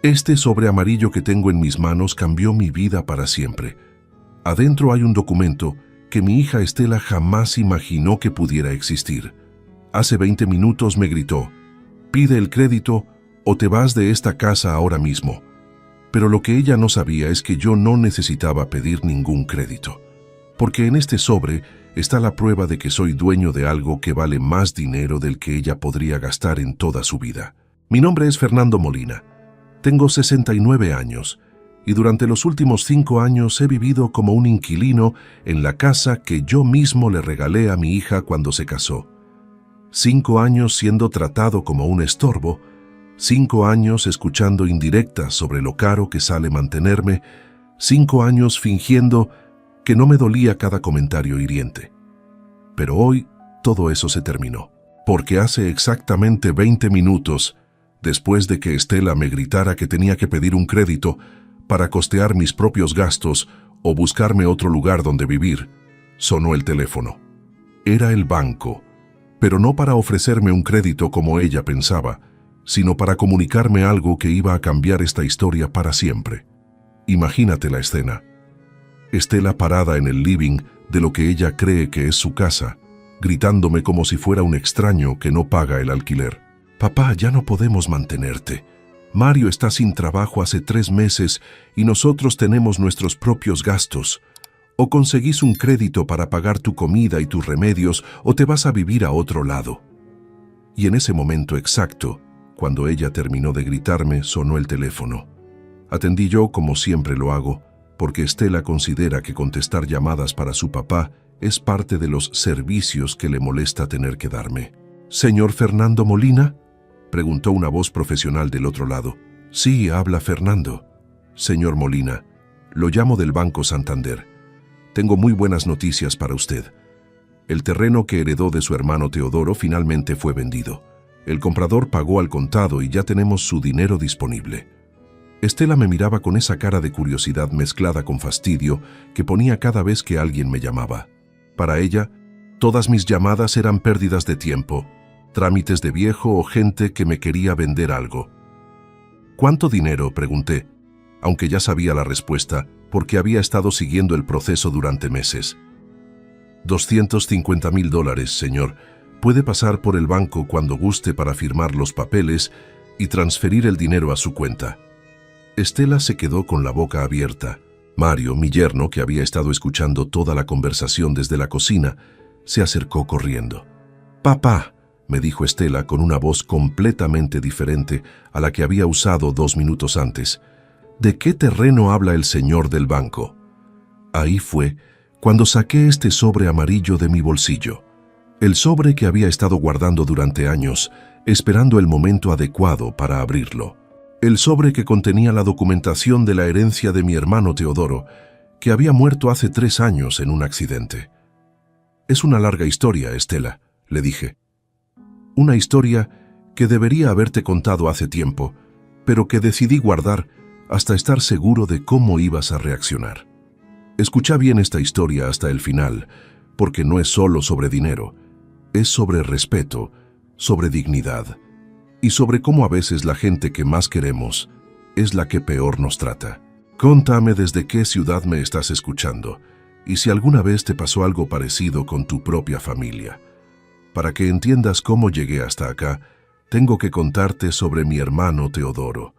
Este sobre amarillo que tengo en mis manos cambió mi vida para siempre. Adentro hay un documento que mi hija Estela jamás imaginó que pudiera existir. Hace 20 minutos me gritó: «Pide el crédito o te vas de esta casa ahora mismo». Pero lo que ella no sabía es que yo no necesitaba pedir ningún crédito, porque en este sobre está la prueba de que soy dueño de algo que vale más dinero del que ella podría gastar en toda su vida. Mi nombre es Fernando Molina. Tengo 69 años y durante los últimos 5 años he vivido como un inquilino en la casa que yo mismo le regalé a mi hija cuando se casó. 5 años siendo tratado como un estorbo, 5 años escuchando indirectas sobre lo caro que sale mantenerme, 5 años fingiendo que no me dolía cada comentario hiriente. Pero hoy todo eso se terminó, porque hace exactamente 20 minutos, después de que Estela me gritara que tenía que pedir un crédito para costear mis propios gastos o buscarme otro lugar donde vivir, sonó el teléfono. Era el banco, pero no para ofrecerme un crédito como ella pensaba, sino para comunicarme algo que iba a cambiar esta historia para siempre. Imagínate la escena. Estela parada en el living de lo que ella cree que es su casa, gritándome como si fuera un extraño que no paga el alquiler. «Papá, ya no podemos mantenerte. Mario está sin trabajo hace 3 meses y nosotros tenemos nuestros propios gastos. O conseguís un crédito para pagar tu comida y tus remedios o te vas a vivir a otro lado». Y en ese momento exacto, cuando ella terminó de gritarme, sonó el teléfono. Atendí yo como siempre lo hago, porque Estela considera que contestar llamadas para su papá es parte de los servicios que le molesta tener que darme. «¿Señor Fernando Molina?», preguntó una voz profesional del otro lado. «Sí, habla Fernando». «Señor Molina, lo llamo del Banco Santander. Tengo muy buenas noticias para usted. El terreno que heredó de su hermano Teodoro finalmente fue vendido. El comprador pagó al contado y ya tenemos su dinero disponible». Estela me miraba con esa cara de curiosidad mezclada con fastidio que ponía cada vez que alguien me llamaba. Para ella, todas mis llamadas eran pérdidas de tiempo, trámites de viejo o gente que me quería vender algo. «¿Cuánto dinero?», pregunté, aunque ya sabía la respuesta porque había estado siguiendo el proceso durante meses. $250,000, señor. Puede pasar por el banco cuando guste para firmar los papeles y transferir el dinero a su cuenta». Estela se quedó con la boca abierta. Mario, mi yerno, que había estado escuchando toda la conversación desde la cocina, se acercó corriendo. «Papá», me dijo Estela con una voz completamente diferente a la que había usado 2 minutos antes, «¿de qué terreno habla el señor del banco?». Ahí fue cuando saqué este sobre amarillo de mi bolsillo. El sobre que había estado guardando durante años, esperando el momento adecuado para abrirlo. El sobre que contenía la documentación de la herencia de mi hermano Teodoro, que había muerto hace 3 años en un accidente. «Es una larga historia, Estela», le dije. «Una historia que debería haberte contado hace tiempo, pero que decidí guardar hasta estar seguro de cómo ibas a reaccionar. Escucha bien esta historia hasta el final, porque no es solo sobre dinero, es sobre respeto, sobre dignidad, y sobre cómo a veces la gente que más queremos es la que peor nos trata. Contame desde qué ciudad me estás escuchando y si alguna vez te pasó algo parecido con tu propia familia. Para que entiendas cómo llegué hasta acá, tengo que contarte sobre mi hermano Teodoro.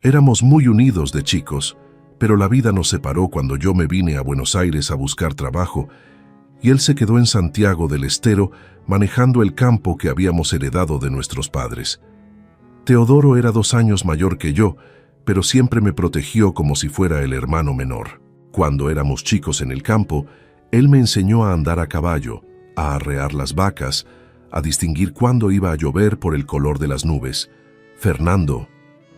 Éramos muy unidos de chicos, pero la vida nos separó cuando yo me vine a Buenos Aires a buscar trabajo y él se quedó en Santiago del Estero manejando el campo que habíamos heredado de nuestros padres. Teodoro era 2 años mayor que yo, pero siempre me protegió como si fuera el hermano menor. Cuando éramos chicos en el campo, él me enseñó a andar a caballo, a arrear las vacas, a distinguir cuándo iba a llover por el color de las nubes. «Fernando»,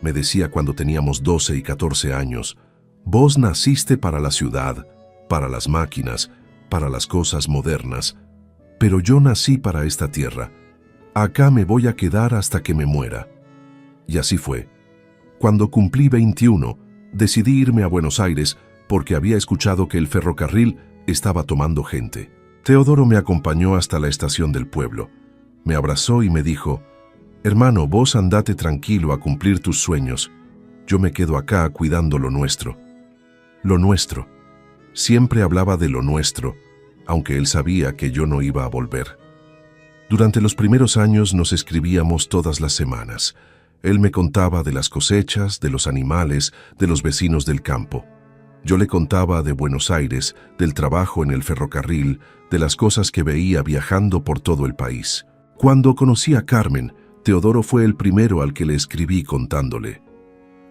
me decía cuando teníamos 12 y 14 años, «vos naciste para la ciudad, para las máquinas, para las cosas modernas, pero yo nací para esta tierra. Acá me voy a quedar hasta que me muera». Y así fue. Cuando cumplí 21, decidí irme a Buenos Aires porque había escuchado que el ferrocarril estaba tomando gente. Teodoro me acompañó hasta la estación del pueblo. Me abrazó y me dijo: «Hermano, vos andate tranquilo a cumplir tus sueños. Yo me quedo acá cuidando lo nuestro. Lo nuestro. Siempre hablaba de lo nuestro, aunque él sabía que yo no iba a volver. Durante los primeros años nos escribíamos todas las semanas. Él me contaba de las cosechas, de los animales, de los vecinos del campo. Yo le contaba de Buenos Aires, del trabajo en el ferrocarril, de las cosas que veía viajando por todo el país. Cuando conocí a Carmen, Teodoro fue el primero al que le escribí contándole.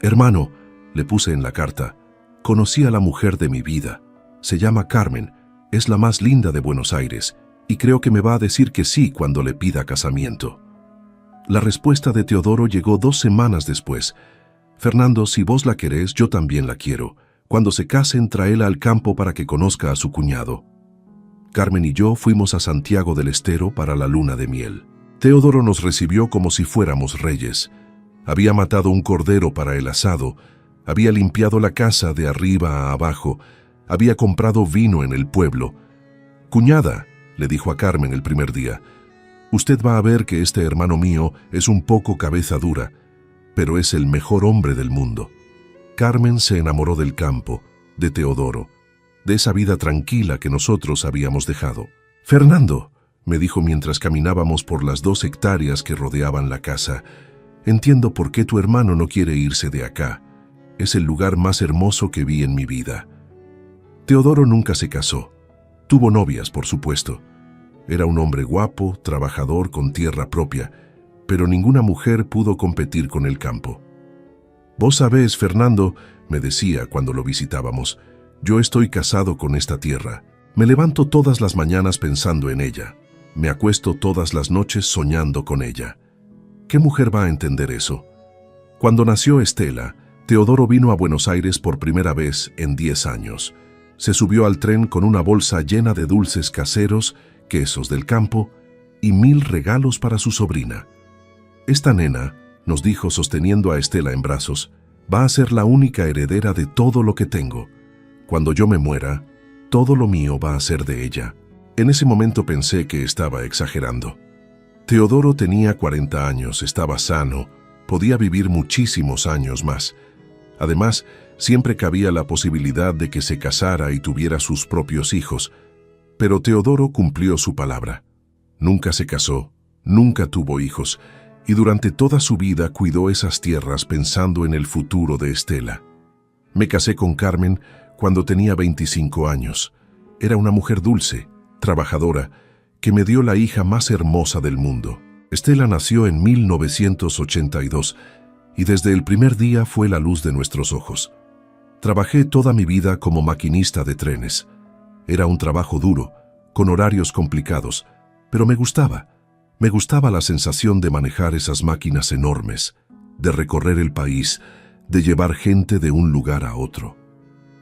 «Hermano», le puse en la carta, «conocí a la mujer de mi vida. Se llama Carmen, es la más linda de Buenos Aires, y creo que me va a decir que sí cuando le pida casamiento». La respuesta de Teodoro llegó 2 semanas después. «Fernando, si vos la querés, yo también la quiero. Cuando se casen, tráela al campo para que conozca a su cuñado». Carmen y yo fuimos a Santiago del Estero para la luna de miel. Teodoro nos recibió como si fuéramos reyes. Había matado un cordero para el asado, había limpiado la casa de arriba a abajo, había comprado vino en el pueblo. «Cuñada», le dijo a Carmen el primer día, «usted va a ver que este hermano mío es un poco cabeza dura, pero es el mejor hombre del mundo». Carmen se enamoró del campo, de Teodoro, de esa vida tranquila que nosotros habíamos dejado. «Fernando», me dijo mientras caminábamos por las 2 hectáreas que rodeaban la casa, «entiendo por qué tu hermano no quiere irse de acá. Es el lugar más hermoso que vi en mi vida». Teodoro nunca se casó. Tuvo novias, por supuesto. Era un hombre guapo, trabajador, con tierra propia, pero ninguna mujer pudo competir con el campo. «Vos sabés, Fernando», me decía cuando lo visitábamos, «yo estoy casado con esta tierra. Me levanto todas las mañanas pensando en ella. Me acuesto todas las noches soñando con ella. ¿Qué mujer va a entender eso?» Cuando nació Estela, Teodoro vino a Buenos Aires por primera vez en 10 años. Se subió al tren con una bolsa llena de dulces caseros, quesos del campo y 1000 regalos para su sobrina. «Esta nena», nos dijo sosteniendo a Estela en brazos, «va a ser la única heredera de todo lo que tengo. Cuando yo me muera, todo lo mío va a ser de ella». En ese momento pensé que estaba exagerando. Teodoro tenía 40 años, estaba sano, podía vivir muchísimos años más. Además, siempre cabía la posibilidad de que se casara y tuviera sus propios hijos. Pero Teodoro cumplió su palabra. Nunca se casó, nunca tuvo hijos, y durante toda su vida cuidó esas tierras pensando en el futuro de Estela. Me casé con Carmen cuando tenía 25 años. Era una mujer dulce, trabajadora, que me dio la hija más hermosa del mundo. Estela nació en 1982 y desde el primer día fue la luz de nuestros ojos. Trabajé toda mi vida como maquinista de trenes. Era un trabajo duro, con horarios complicados, pero me gustaba. Me gustaba la sensación de manejar esas máquinas enormes, de recorrer el país, de llevar gente de un lugar a otro.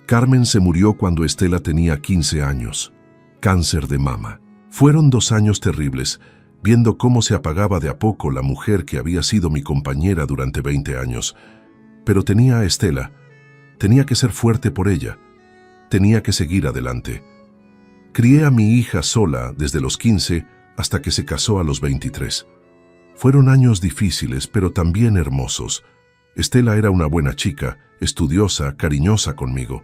Carmen se murió cuando Estela tenía 15 años. Cáncer de mama. Fueron 2 años terribles, viendo cómo se apagaba de a poco la mujer que había sido mi compañera durante 20 años. Pero tenía a Estela. Tenía que ser fuerte por ella. Tenía que seguir adelante. Crié a mi hija sola desde los 15 hasta que se casó a los 23. Fueron años difíciles, pero también hermosos. Estela era una buena chica, estudiosa, cariñosa conmigo.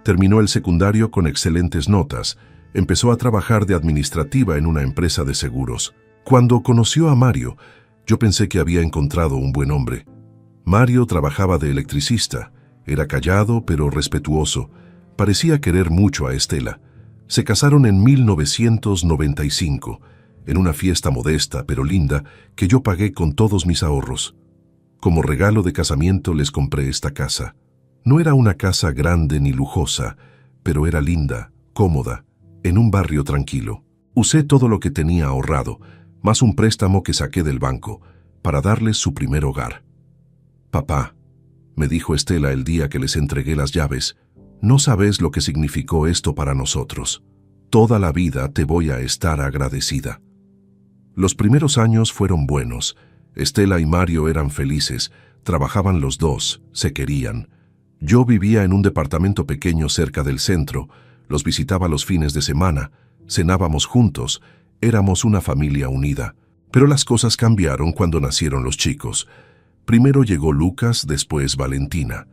Terminó el secundario con excelentes notas. Empezó a trabajar de administrativa en una empresa de seguros. Cuando conoció a Mario, yo pensé que había encontrado un buen hombre. Mario trabajaba de electricista. Era callado pero respetuoso. Parecía querer mucho a Estela. Se casaron en 1995, en una fiesta modesta pero linda que yo pagué con todos mis ahorros. Como regalo de casamiento les compré esta casa. No era una casa grande ni lujosa, pero era linda, cómoda, en un barrio tranquilo. Usé todo lo que tenía ahorrado, más un préstamo que saqué del banco, para darles su primer hogar. «Papá», me dijo Estela el día que les entregué las llaves, «no sabes lo que significó esto para nosotros. Toda la vida te voy a estar agradecida». Los primeros años fueron buenos. Estela y Mario eran felices, trabajaban los dos, se querían. Yo vivía en un departamento pequeño cerca del centro, los visitaba los fines de semana, cenábamos juntos, éramos una familia unida. Pero las cosas cambiaron cuando nacieron los chicos. Primero llegó Lucas, después Valentina.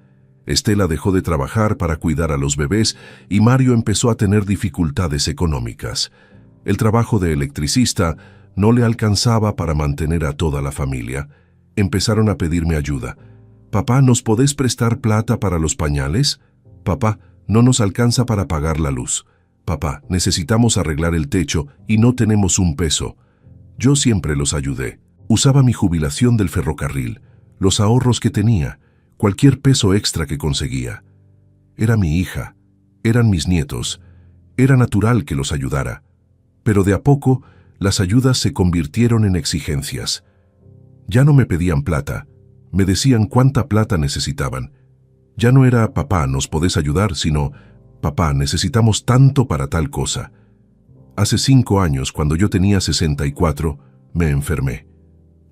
Estela dejó de trabajar para cuidar a los bebés y Mario empezó a tener dificultades económicas. El trabajo de electricista no le alcanzaba para mantener a toda la familia. Empezaron a pedirme ayuda. «Papá, ¿nos podés prestar plata para los pañales? Papá, no nos alcanza para pagar la luz. Papá, necesitamos arreglar el techo y no tenemos un peso». Yo siempre los ayudé. Usaba mi jubilación del ferrocarril, los ahorros que tenía, cualquier peso extra que conseguía. Era mi hija, eran mis nietos, era natural que los ayudara. Pero de a poco, las ayudas se convirtieron en exigencias. Ya no me pedían plata, me decían cuánta plata necesitaban. Ya no era «papá, ¿nos podés ayudar?», sino «papá, necesitamos tanto para tal cosa». Hace 5 años, cuando yo tenía 64, me enfermé.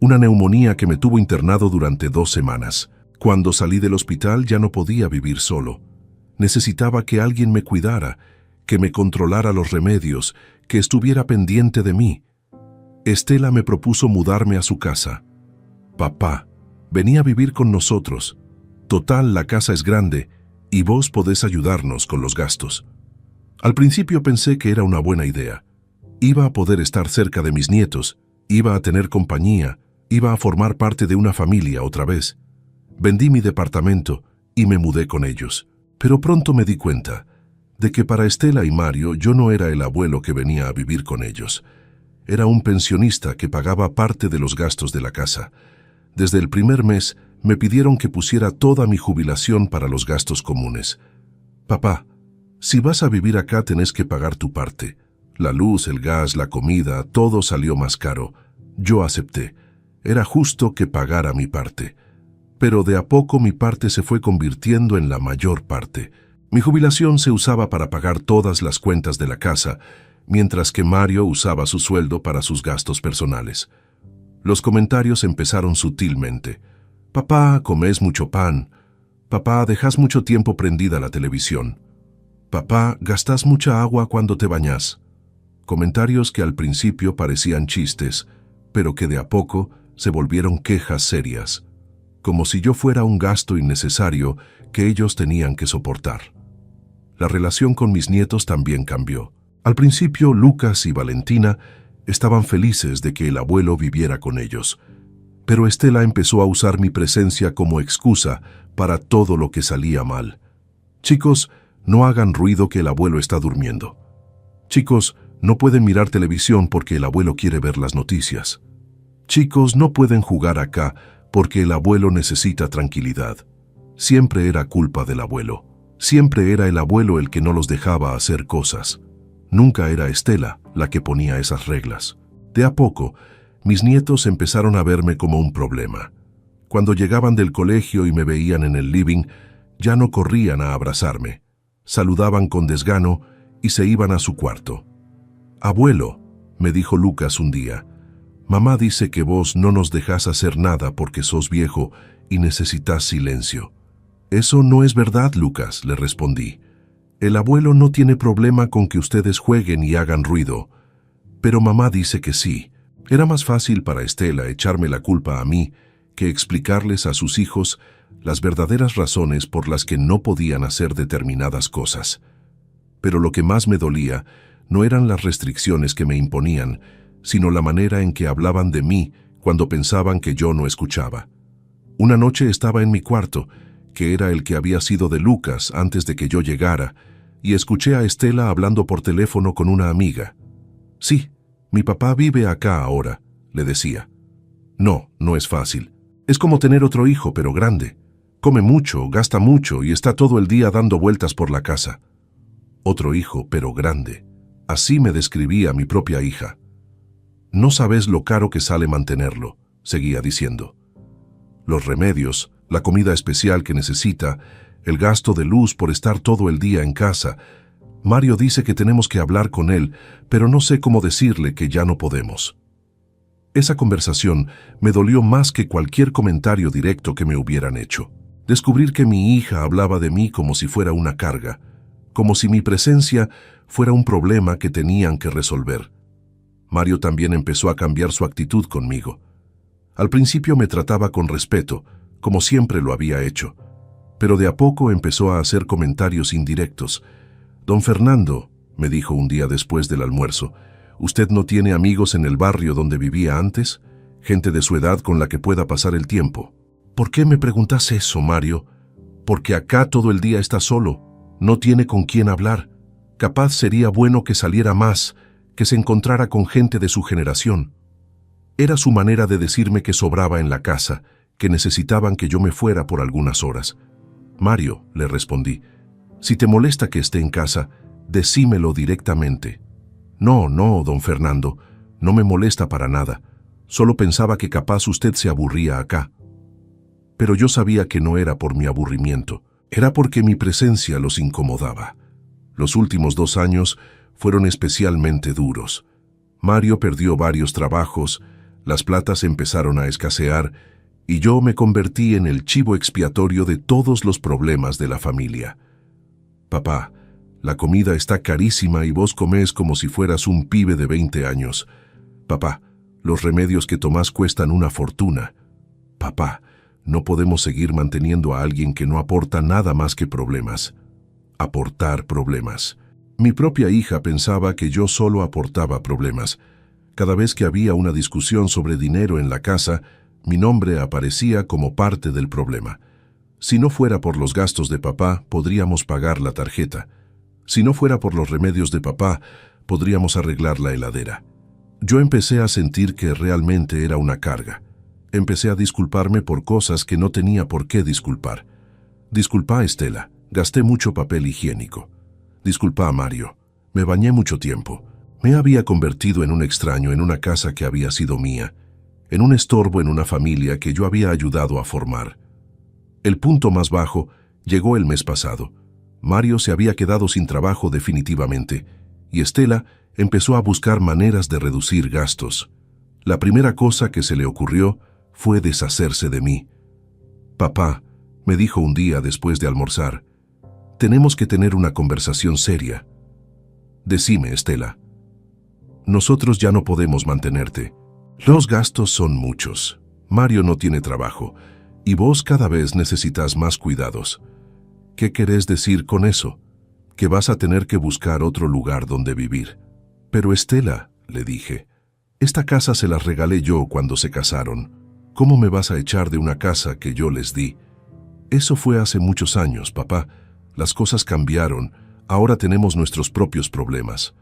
Una neumonía que me tuvo internado durante 2 semanas. Cuando salí del hospital ya no podía vivir solo. Necesitaba que alguien me cuidara, que me controlara los remedios, que estuviera pendiente de mí. Estela me propuso mudarme a su casa. «Papá, vení a vivir con nosotros. Total, la casa es grande y vos podés ayudarnos con los gastos». Al principio pensé que era una buena idea. Iba a poder estar cerca de mis nietos, iba a tener compañía, iba a formar parte de una familia otra vez. Vendí mi departamento y me mudé con ellos. Pero pronto me di cuenta de que para Estela y Mario yo no era el abuelo que venía a vivir con ellos. Era un pensionista que pagaba parte de los gastos de la casa. Desde el primer mes me pidieron que pusiera toda mi jubilación para los gastos comunes. «Papá, si vas a vivir acá tenés que pagar tu parte. La luz, el gas, la comida, todo salió más caro». Yo acepté. Era justo que pagara mi parte. Pero de a poco mi parte se fue convirtiendo en la mayor parte. Mi jubilación se usaba para pagar todas las cuentas de la casa, mientras que Mario usaba su sueldo para sus gastos personales. Los comentarios empezaron sutilmente. «Papá, comés mucho pan. Papá, dejas mucho tiempo prendida la televisión. Papá, gastás mucha agua cuando te bañás». Comentarios que al principio parecían chistes, pero que de a poco se volvieron quejas serias, como si yo fuera un gasto innecesario que ellos tenían que soportar. La relación con mis nietos también cambió. Al principio, Lucas y Valentina estaban felices de que el abuelo viviera con ellos, pero Estela empezó a usar mi presencia como excusa para todo lo que salía mal. «Chicos, no hagan ruido que el abuelo está durmiendo. Chicos, no pueden mirar televisión porque el abuelo quiere ver las noticias. Chicos, no pueden jugar acá porque el abuelo necesita tranquilidad». Siempre era culpa del abuelo. Siempre era el abuelo el que no los dejaba hacer cosas. Nunca era Estela la que ponía esas reglas. De a poco, mis nietos empezaron a verme como un problema. Cuando llegaban del colegio y me veían en el living, ya no corrían a abrazarme. Saludaban con desgano y se iban a su cuarto. «Abuelo», me dijo Lucas un día, «mamá dice que vos no nos dejás hacer nada porque sos viejo y necesitas silencio». «Eso no es verdad, Lucas», le respondí. «El abuelo no tiene problema con que ustedes jueguen y hagan ruido. Pero mamá dice que sí». Era más fácil para Estela echarme la culpa a mí que explicarles a sus hijos las verdaderas razones por las que no podían hacer determinadas cosas. Pero lo que más me dolía no eran las restricciones que me imponían, sino la manera en que hablaban de mí cuando pensaban que yo no escuchaba. Una noche estaba en mi cuarto, que era el que había sido de Lucas antes de que yo llegara, y escuché a Estela hablando por teléfono con una amiga. «Sí, mi papá vive acá ahora», le decía. «No, no es fácil. Es como tener otro hijo, pero grande. Come mucho, gasta mucho y está todo el día dando vueltas por la casa». Otro hijo, pero grande. Así me describía mi propia hija. «No sabes lo caro que sale mantenerlo», seguía diciendo. «Los remedios, la comida especial que necesita, el gasto de luz por estar todo el día en casa. Mario dice que tenemos que hablar con él, pero no sé cómo decirle que ya no podemos». Esa conversación me dolió más que cualquier comentario directo que me hubieran hecho. Descubrir que mi hija hablaba de mí como si fuera una carga, como si mi presencia fuera un problema que tenían que resolver. Mario también empezó a cambiar su actitud conmigo. Al principio me trataba con respeto, como siempre lo había hecho, pero de a poco empezó a hacer comentarios indirectos. «Don Fernando», me dijo un día después del almuerzo, «¿usted no tiene amigos en el barrio donde vivía antes? Gente de su edad con la que pueda pasar el tiempo». «¿Por qué me preguntas eso, Mario? Porque acá todo el día está solo, no tiene con quién hablar. Capaz sería bueno que saliera más, que se encontrara con gente de su generación». Era su manera de decirme que sobraba en la casa, que necesitaban que yo me fuera por algunas horas. «Mario», le respondí, «si te molesta que esté en casa, decímelo directamente». «No, no, don Fernando, no me molesta para nada. Solo pensaba que capaz usted se aburría acá». Pero yo sabía que no era por mi aburrimiento, era porque mi presencia los incomodaba. Los últimos 2 años fueron especialmente duros. Mario perdió varios trabajos, las platas empezaron a escasear y yo me convertí en el chivo expiatorio de todos los problemas de la familia. «Papá, la comida está carísima y vos comés como si fueras un pibe de 20 años. Papá, los remedios que tomás cuestan una fortuna. Papá, no podemos seguir manteniendo a alguien que no aporta nada más que problemas». Aportar problemas. Mi propia hija pensaba que yo solo aportaba problemas. Cada vez que había una discusión sobre dinero en la casa, mi nombre aparecía como parte del problema. Si no fuera por los gastos de papá, podríamos pagar la tarjeta. Si no fuera por los remedios de papá, podríamos arreglar la heladera. Yo empecé a sentir que realmente era una carga. Empecé a disculparme por cosas que no tenía por qué disculpar. «Disculpa, Estela, gasté mucho papel higiénico. Disculpa, Mario, me bañé mucho tiempo». Me había convertido en un extraño en una casa que había sido mía, en un estorbo en una familia que yo había ayudado a formar. El punto más bajo llegó el mes pasado. Mario se había quedado sin trabajo definitivamente, y Estela empezó a buscar maneras de reducir gastos. La primera cosa que se le ocurrió fue deshacerse de mí. «Papá», me dijo un día después de almorzar, «tenemos que tener una conversación seria». «Decime, Estela». «Nosotros ya no podemos mantenerte. Los gastos son muchos. Mario no tiene trabajo, y vos cada vez necesitas más cuidados. ¿Qué querés decir con eso? Que vas a tener que buscar otro lugar donde vivir». «Pero Estela», le dije, «esta casa se la regalé yo cuando se casaron. ¿Cómo me vas a echar de una casa que yo les di?» «Eso fue hace muchos años, papá. Las cosas cambiaron. Ahora tenemos nuestros propios problemas».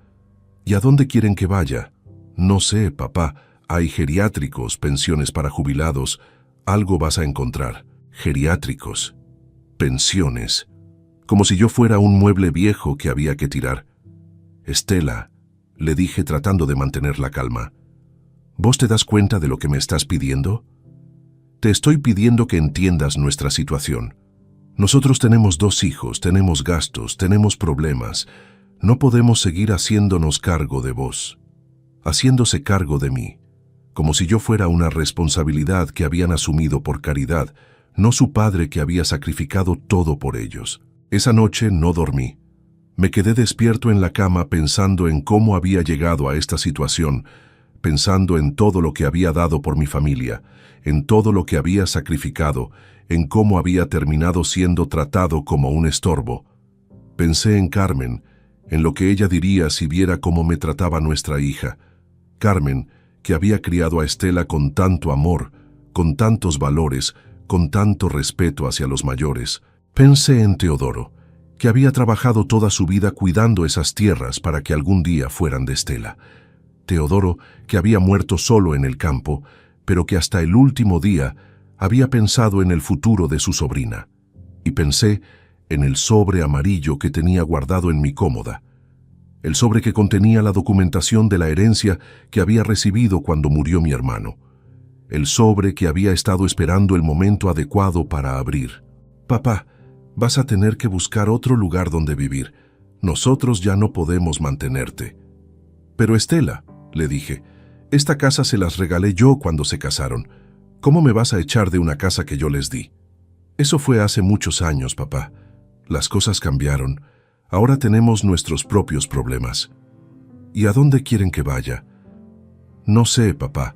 «¿Y a dónde quieren que vaya?» «No sé, papá. Hay geriátricos, pensiones para jubilados. Algo vas a encontrar». «Geriátricos. Pensiones. Como si yo fuera un mueble viejo que había que tirar». «Estela», le dije tratando de mantener la calma, ¿vos te das cuenta de lo que me estás pidiendo? Te estoy pidiendo que entiendas nuestra situación. Nosotros tenemos 2 hijos, tenemos gastos, tenemos problemas. No podemos seguir haciéndonos cargo de vos, haciéndose cargo de mí, como si yo fuera una responsabilidad que habían asumido por caridad, no su padre que había sacrificado todo por ellos. Esa noche no dormí. Me quedé despierto en la cama pensando en cómo había llegado a esta situación, pensando en todo lo que había dado por mi familia, en todo lo que había sacrificado, en cómo había terminado siendo tratado como un estorbo. Pensé en Carmen, en lo que ella diría si viera cómo me trataba nuestra hija. Carmen, que había criado a Estela con tanto amor, con tantos valores, con tanto respeto hacia los mayores. Pensé en Teodoro, que había trabajado toda su vida cuidando esas tierras para que algún día fueran de Estela. Teodoro, que había muerto solo en el campo, pero que hasta el último día había pensado en el futuro de su sobrina. Y pensé en el sobre amarillo que tenía guardado en mi cómoda, el sobre que contenía la documentación de la herencia que había recibido cuando murió mi hermano, el sobre que había estado esperando el momento adecuado para abrir. «Papá, vas a tener que buscar otro lugar donde vivir. Nosotros ya no podemos mantenerte». «Pero Estela», le dije, «esta casa se las regalé yo cuando se casaron. ¿Cómo me vas a echar de una casa que yo les di?» «Eso fue hace muchos años, papá. Las cosas cambiaron. Ahora tenemos nuestros propios problemas». «¿Y a dónde quieren que vaya?» «No sé, papá.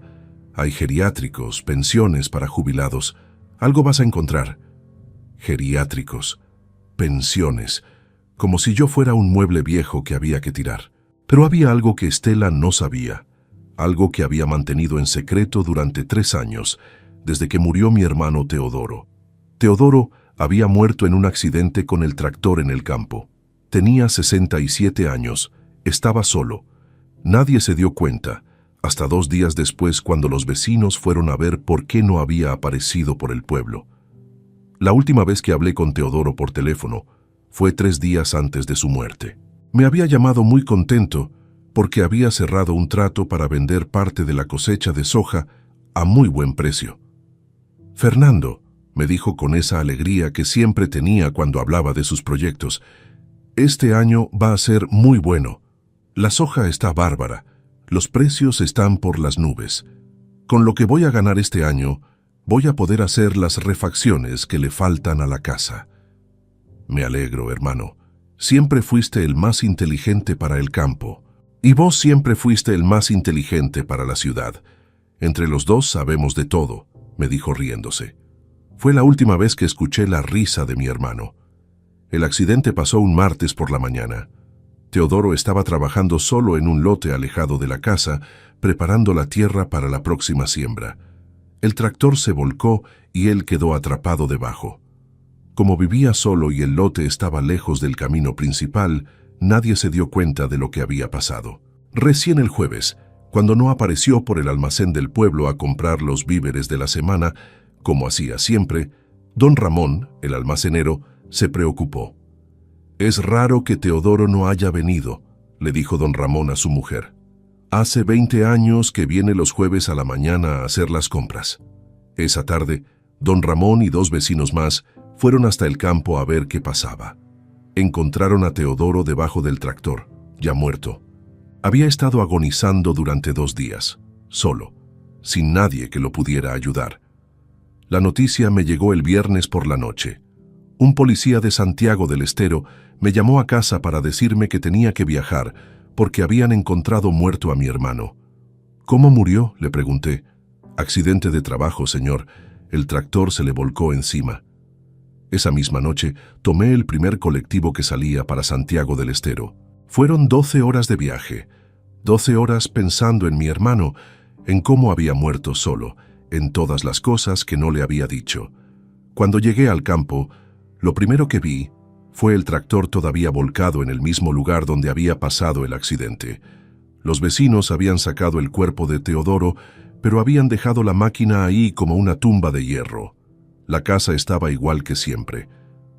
Hay geriátricos, pensiones para jubilados. Algo vas a encontrar. Geriátricos, pensiones, como si yo fuera un mueble viejo que había que tirar. Pero había algo que Estela no sabía, algo que había mantenido en secreto durante 3 años, desde que murió mi hermano Teodoro. Teodoro había muerto en un accidente con el tractor en el campo. Tenía 67 años, estaba solo. Nadie se dio cuenta, hasta 2 días después cuando los vecinos fueron a ver por qué no había aparecido por el pueblo. La última vez que hablé con Teodoro por teléfono fue 3 días antes de su muerte. Me había llamado muy contento porque había cerrado un trato para vender parte de la cosecha de soja a muy buen precio. Fernando, me dijo con esa alegría que siempre tenía cuando hablaba de sus proyectos, este año va a ser muy bueno. La soja está bárbara, los precios están por las nubes. Con lo que voy a ganar este año, voy a poder hacer las refacciones que le faltan a la casa. Me alegro, hermano. Siempre fuiste el más inteligente para el campo. Y vos siempre fuiste el más inteligente para la ciudad. Entre los dos sabemos de todo, me dijo riéndose. Fue la última vez que escuché la risa de mi hermano. El accidente pasó un martes por la mañana. Teodoro estaba trabajando solo en un lote alejado de la casa, preparando la tierra para la próxima siembra. El tractor se volcó y él quedó atrapado debajo. Como vivía solo y el lote estaba lejos del camino principal, nadie se dio cuenta de lo que había pasado. Recién el jueves, cuando no apareció por el almacén del pueblo a comprar los víveres de la semana, como hacía siempre, don Ramón, el almacenero, se preocupó. «Es raro que Teodoro no haya venido», le dijo don Ramón a su mujer. «Hace 20 años que viene los jueves a la mañana a hacer las compras». Esa tarde, don Ramón y 2 vecinos más fueron hasta el campo a ver qué pasaba. Encontraron a Teodoro debajo del tractor, ya muerto. Había estado agonizando durante 2 días, solo, sin nadie que lo pudiera ayudar. La noticia me llegó el viernes por la noche. Un policía de Santiago del Estero me llamó a casa para decirme que tenía que viajar porque habían encontrado muerto a mi hermano. «¿Cómo murió?», le pregunté. «Accidente de trabajo, señor. El tractor se le volcó encima». Esa misma noche tomé el primer colectivo que salía para Santiago del Estero. Fueron 12 horas de viaje, 12 horas pensando en mi hermano, en cómo había muerto solo, en todas las cosas que no le había dicho. Cuando llegué al campo, lo primero que vi fue el tractor todavía volcado en el mismo lugar donde había pasado el accidente. Los vecinos habían sacado el cuerpo de Teodoro, pero habían dejado la máquina ahí como una tumba de hierro. La casa estaba igual que siempre.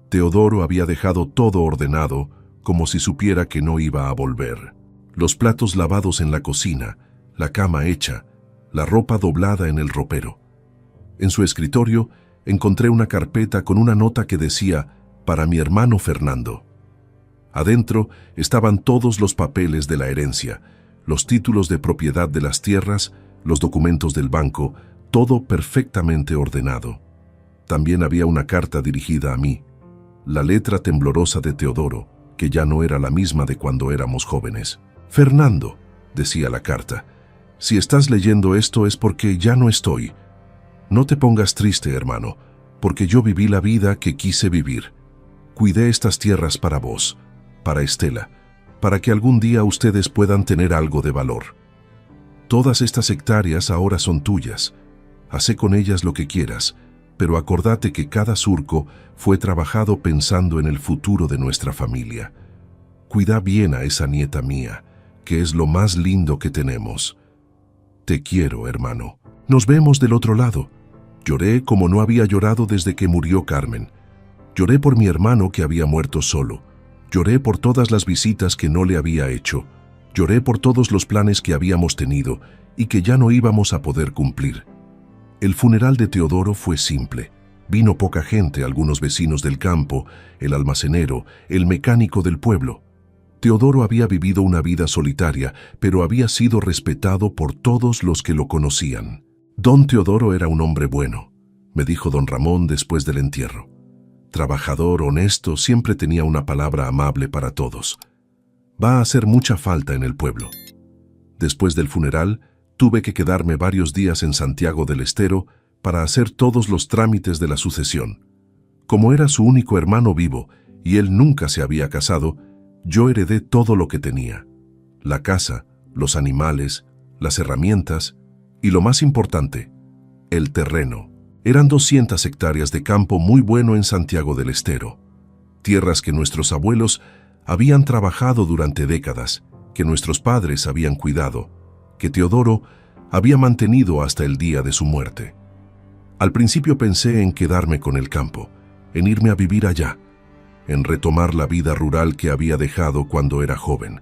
Teodoro había dejado todo ordenado, como si supiera que no iba a volver. Los platos lavados en la cocina, la cama hecha, la ropa doblada en el ropero. En su escritorio encontré una carpeta con una nota que decía «Para mi hermano Fernando». Adentro estaban todos los papeles de la herencia, los títulos de propiedad de las tierras, los documentos del banco, todo perfectamente ordenado. También había una carta dirigida a mí, la letra temblorosa de Teodoro, que ya no era la misma de cuando éramos jóvenes. «Fernando», decía la carta, «si estás leyendo esto es porque ya no estoy. No te pongas triste, hermano, porque yo viví la vida que quise vivir. Cuidé estas tierras para vos, para Estela, para que algún día ustedes puedan tener algo de valor. Todas estas hectáreas ahora son tuyas. Hacé con ellas lo que quieras, pero acordate que cada surco fue trabajado pensando en el futuro de nuestra familia. Cuida bien a esa nieta mía, que es lo más lindo que tenemos. Te quiero, hermano. Nos vemos del otro lado». Lloré como no había llorado desde que murió Carmen. Lloré por mi hermano que había muerto solo. Lloré por todas las visitas que no le había hecho. Lloré por todos los planes que habíamos tenido y que ya no íbamos a poder cumplir. El funeral de Teodoro fue simple. Vino poca gente, algunos vecinos del campo, el almacenero, el mecánico del pueblo. Teodoro había vivido una vida solitaria, pero había sido respetado por todos los que lo conocían. «Don Teodoro era un hombre bueno», me dijo don Ramón después del entierro. Trabajador, honesto, siempre tenía una palabra amable para todos. Va a hacer mucha falta en el pueblo. Después del funeral, tuve que quedarme varios días en Santiago del Estero para hacer todos los trámites de la sucesión. Como era su único hermano vivo y él nunca se había casado, yo heredé todo lo que tenía: la casa, los animales, las herramientas y, lo más importante, el terreno. Eran 200 hectáreas de campo muy bueno en Santiago del Estero. Tierras que nuestros abuelos habían trabajado durante décadas, que nuestros padres habían cuidado, que Teodoro había mantenido hasta el día de su muerte. Al principio pensé en quedarme con el campo, en irme a vivir allá, en retomar la vida rural que había dejado cuando era joven.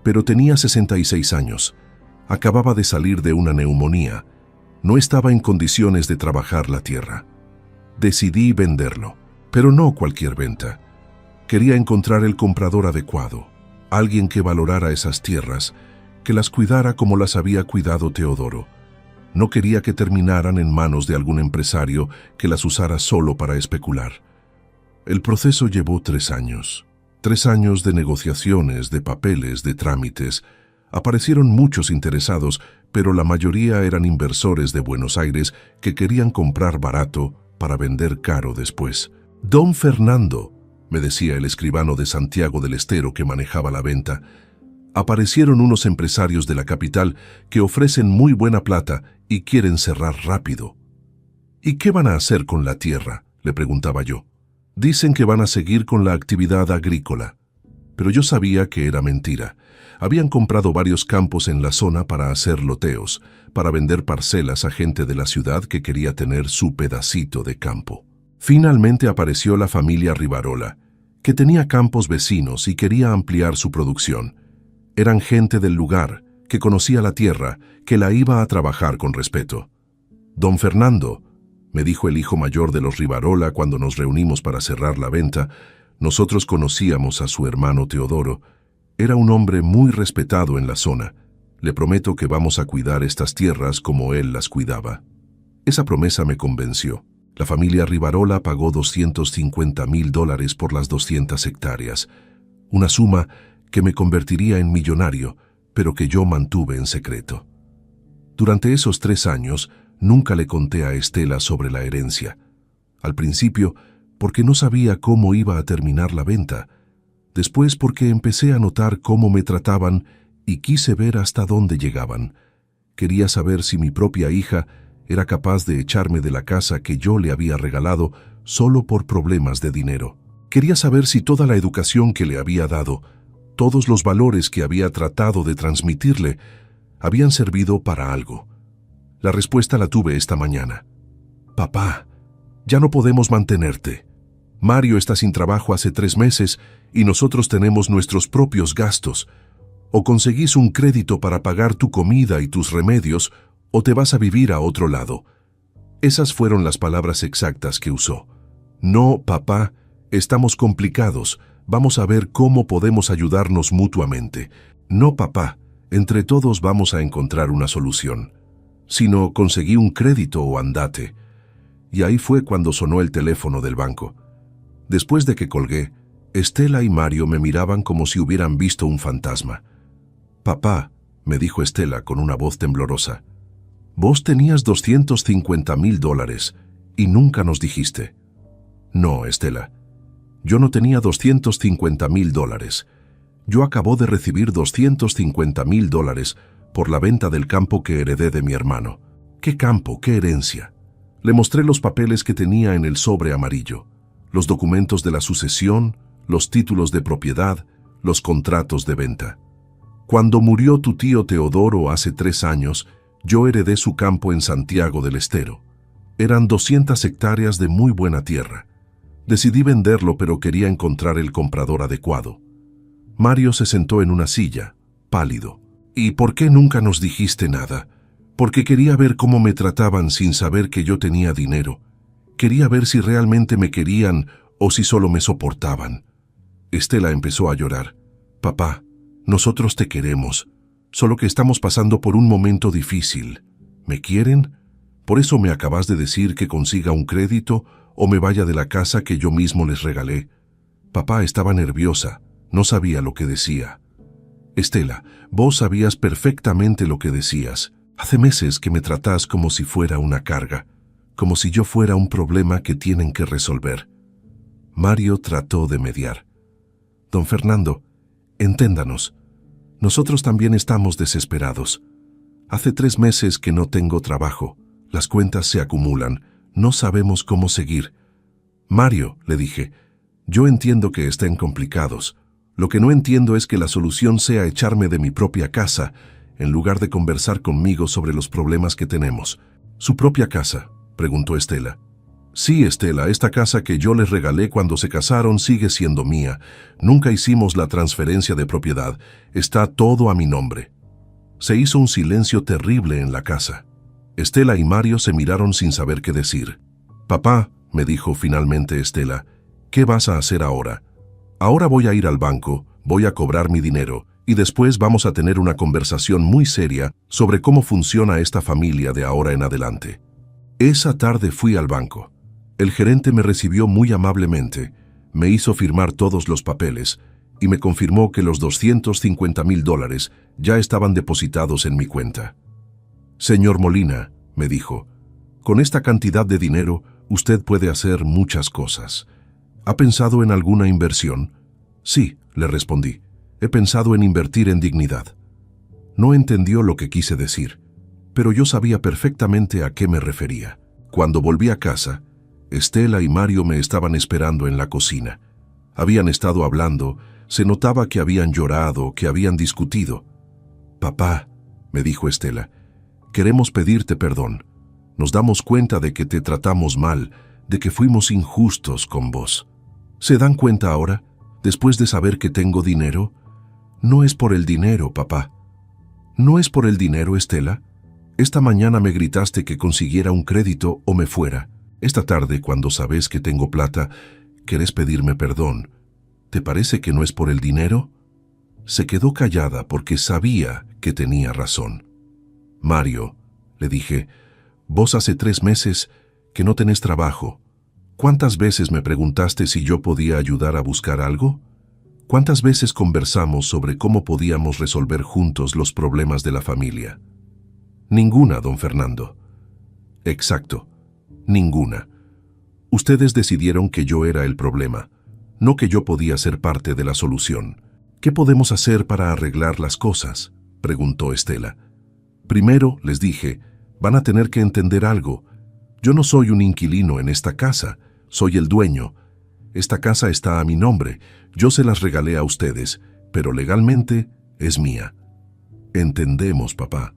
Pero tenía 66 años, acababa de salir de una neumonía, no estaba en condiciones de trabajar la tierra. Decidí venderlo, pero no cualquier venta. Quería encontrar el comprador adecuado, alguien que valorara esas tierras, que las cuidara como las había cuidado Teodoro. No quería que terminaran en manos de algún empresario que las usara solo para especular. El proceso llevó 3 años. 3 años de negociaciones, de papeles, de trámites. Aparecieron muchos interesados, pero la mayoría eran inversores de Buenos Aires que querían comprar barato para vender caro después. «Don Fernando», me decía el escribano de Santiago del Estero que manejaba la venta, aparecieron unos empresarios de la capital que ofrecen muy buena plata y quieren cerrar rápido. «¿Y qué van a hacer con la tierra?», le preguntaba yo. «Dicen que van a seguir con la actividad agrícola». Pero yo sabía que era mentira. Habían comprado varios campos en la zona para hacer loteos, para vender parcelas a gente de la ciudad que quería tener su pedacito de campo. Finalmente apareció la familia Rivarola, que tenía campos vecinos y quería ampliar su producción. Eran gente del lugar, que conocía la tierra, que la iba a trabajar con respeto. «Don Fernando», me dijo el hijo mayor de los Rivarola cuando nos reunimos para cerrar la venta, nosotros conocíamos a su hermano Teodoro. Era un hombre muy respetado en la zona. Le prometo que vamos a cuidar estas tierras como él las cuidaba. Esa promesa me convenció. La familia Rivarola pagó $250.000 por las 200 hectáreas, una suma que me convertiría en millonario, pero que yo mantuve en secreto. Durante esos 3 años, nunca le conté a Estela sobre la herencia. Al principio, porque no sabía cómo iba a terminar la venta. Después, porque empecé a notar cómo me trataban y quise ver hasta dónde llegaban. Quería saber si mi propia hija era capaz de echarme de la casa que yo le había regalado solo por problemas de dinero. Quería saber si toda la educación que le había dado, todos los valores que había tratado de transmitirle, habían servido para algo. La respuesta la tuve esta mañana. «Papá, ya no podemos mantenerte. Mario está sin trabajo hace 3 meses y nosotros tenemos nuestros propios gastos. O conseguís un crédito para pagar tu comida y tus remedios, o te vas a vivir a otro lado». Esas fueron las palabras exactas que usó. «No, papá, estamos complicados. Vamos a ver cómo podemos ayudarnos mutuamente. No, papá, entre todos vamos a encontrar una solución. Sino conseguí un crédito o andate». Y ahí fue cuando sonó el teléfono del banco. Después de que colgué, Estela y Mario me miraban como si hubieran visto un fantasma. «Papá», me dijo Estela con una voz temblorosa, «vos tenías $250.000 y nunca nos dijiste». «No, Estela, yo no tenía $250.000. Yo acabo de recibir $250.000 por la venta del campo que heredé de mi hermano». «¿Qué campo? ¿Qué herencia?». Le mostré los papeles que tenía en el sobre amarillo, los documentos de la sucesión, los títulos de propiedad, los contratos de venta. «Cuando murió tu tío Teodoro hace 3 años, yo heredé su campo en Santiago del Estero. Eran 200 hectáreas de muy buena tierra. Decidí venderlo, pero quería encontrar el comprador adecuado». Mario se sentó en una silla, pálido. «¿Y por qué nunca nos dijiste nada?». «Porque quería ver cómo me trataban sin saber que yo tenía dinero. Quería ver si realmente me querían o si solo me soportaban». Estela empezó a llorar. «Papá, nosotros te queremos, solo que estamos pasando por un momento difícil. ¿Me quieren? Por eso me acabas de decir que consiga un crédito o me vaya de la casa que yo mismo les regalé». Papá estaba nerviosa, no sabía lo que decía. «Estela, vos sabías perfectamente lo que decías. Hace meses que me tratás como si fuera una carga, como si yo fuera un problema que tienen que resolver. Mario trató de mediar. Don Fernando, enténdanos. Nosotros también estamos desesperados. Hace 3 meses que no tengo trabajo. Las cuentas se acumulan. No sabemos cómo seguir. Mario, le dije, yo entiendo que estén complicados. Lo que no entiendo es que la solución sea echarme de mi propia casa, en lugar de conversar conmigo sobre los problemas que tenemos. ¿Su propia casa?, preguntó Estela. Sí, Estela, esta casa que yo les regalé cuando se casaron sigue siendo mía. Nunca hicimos la transferencia de propiedad. Está todo a mi nombre. Se hizo un silencio terrible en la casa. Estela y Mario se miraron sin saber qué decir. Papá, me dijo finalmente Estela, ¿qué vas a hacer ahora? Ahora voy a ir al banco, voy a cobrar mi dinero, y después vamos a tener una conversación muy seria sobre cómo funciona esta familia de ahora en adelante. Esa tarde fui al banco. El gerente me recibió muy amablemente, me hizo firmar todos los papeles y me confirmó que los $250,000 ya estaban depositados en mi cuenta. Señor Molina, me dijo, con esta cantidad de dinero usted puede hacer muchas cosas. ¿Ha pensado en alguna inversión? Sí, le respondí. He pensado en invertir en dignidad. No entendió lo que quise decir, pero yo sabía perfectamente a qué me refería. Cuando volví a casa, Estela y Mario me estaban esperando en la cocina. Habían estado hablando, se notaba que habían llorado, que habían discutido. Papá, me dijo Estela, queremos pedirte perdón. Nos damos cuenta de que te tratamos mal, de que fuimos injustos con vos. ¿Se dan cuenta ahora, después de saber que tengo dinero? No es por el dinero, papá. ¿No es por el dinero, Estela? Esta mañana me gritaste que consiguiera un crédito o me fuera. Esta tarde, cuando sabes que tengo plata, querés pedirme perdón. ¿Te parece que no es por el dinero? Se quedó callada porque sabía que tenía razón. Mario, le dije, vos hace 3 meses que no tenés trabajo. ¿Cuántas veces me preguntaste si yo podía ayudar a buscar algo? ¿Cuántas veces conversamos sobre cómo podíamos resolver juntos los problemas de la familia? Ninguna, don Fernando. Exacto. Ninguna. Ustedes decidieron que yo era el problema, no que yo podía ser parte de la solución. ¿Qué podemos hacer para arreglar las cosas?, preguntó Estela. Primero, les dije, van a tener que entender algo. Yo no soy un inquilino en esta casa, soy el dueño. Esta casa está a mi nombre, yo se las regalé a ustedes, pero legalmente es mía. Entendemos, papá.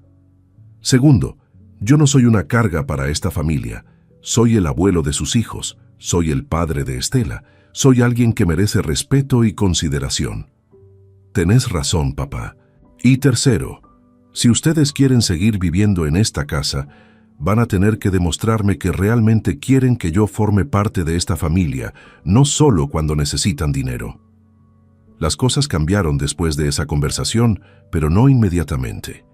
Segundo, yo no soy una carga para esta familia. Soy el abuelo de sus hijos, soy el padre de Estela, soy alguien que merece respeto y consideración. Tenés razón, papá. Y tercero, si ustedes quieren seguir viviendo en esta casa, van a tener que demostrarme que realmente quieren que yo forme parte de esta familia, no solo cuando necesitan dinero. Las cosas cambiaron después de esa conversación, pero no inmediatamente.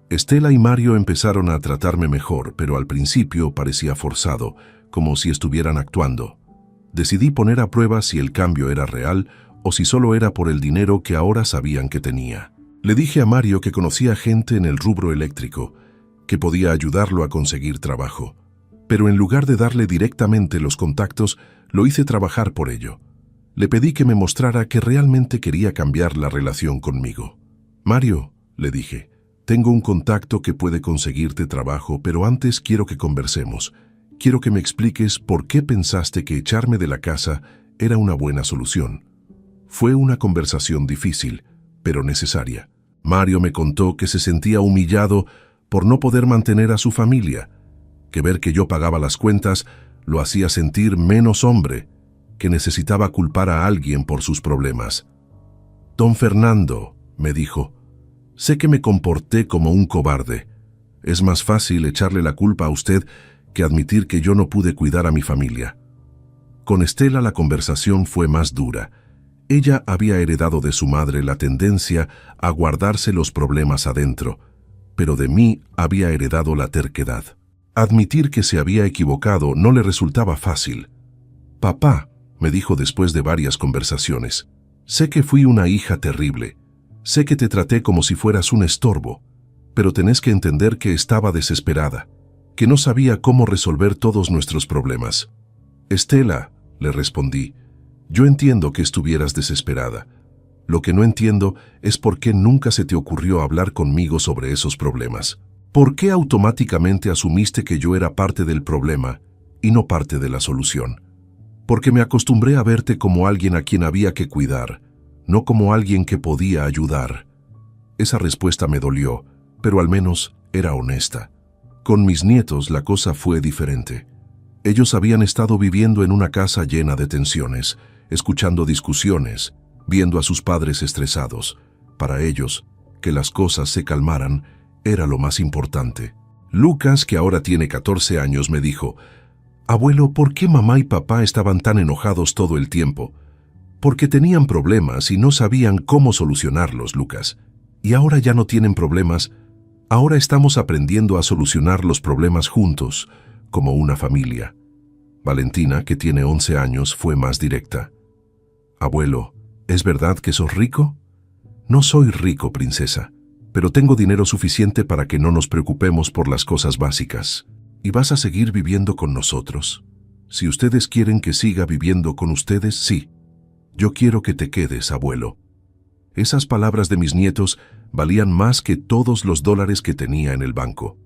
Estela y Mario empezaron a tratarme mejor, pero al principio parecía forzado, como si estuvieran actuando. Decidí poner a prueba si el cambio era real o si solo era por el dinero que ahora sabían que tenía. Le dije a Mario que conocía gente en el rubro eléctrico, que podía ayudarlo a conseguir trabajo. Pero en lugar de darle directamente los contactos, lo hice trabajar por ello. Le pedí que me mostrara que realmente quería cambiar la relación conmigo. Mario, le dije, tengo un contacto que puede conseguirte trabajo, pero antes quiero que conversemos. Quiero que me expliques por qué pensaste que echarme de la casa era una buena solución. Fue una conversación difícil, pero necesaria. Mario me contó que se sentía humillado por no poder mantener a su familia, que ver que yo pagaba las cuentas lo hacía sentir menos hombre, que necesitaba culpar a alguien por sus problemas. Don Fernando, me dijo, sé que me comporté como un cobarde. Es más fácil echarle la culpa a usted que admitir que yo no pude cuidar a mi familia. Con Estela la conversación fue más dura. Ella había heredado de su madre la tendencia a guardarse los problemas adentro, pero de mí había heredado la terquedad. Admitir que se había equivocado no le resultaba fácil. Papá, me dijo después de varias conversaciones, sé que fui una hija terrible. Sé que te traté como si fueras un estorbo. pero tenés que entender que estaba desesperada, que no sabía cómo resolver todos nuestros problemas. Estela, le respondí, yo entiendo que estuvieras desesperada. Lo que no entiendo es por qué nunca se te ocurrió hablar conmigo sobre esos problemas. ¿Por qué automáticamente asumiste que yo era parte del problema y no parte de la solución? Porque me acostumbré a verte como alguien a quien había que cuidar, no como alguien que podía ayudar. Esa respuesta me dolió, pero al menos era honesta. Con mis nietos la cosa fue diferente. Ellos habían estado viviendo en una casa llena de tensiones, escuchando discusiones, viendo a sus padres estresados. Para ellos, que las cosas se calmaran era lo más importante. Lucas, que ahora tiene 14 años, me dijo, «Abuelo, ¿por qué mamá y papá estaban tan enojados todo el tiempo?» «Porque tenían problemas y no sabían cómo solucionarlos, Lucas. Y ahora ya no tienen problemas. Ahora estamos aprendiendo a solucionar los problemas juntos, como una familia». Valentina, que tiene 11 años, fue más directa. «Abuelo, ¿es verdad que sos rico?» «No soy rico, princesa, pero tengo dinero suficiente para que no nos preocupemos por las cosas básicas. ¿Y vas a seguir viviendo con nosotros? Si ustedes quieren que siga viviendo con ustedes, sí. Yo quiero que te quedes, abuelo». Esas palabras de mis nietos valían más que todos los dólares que tenía en el banco.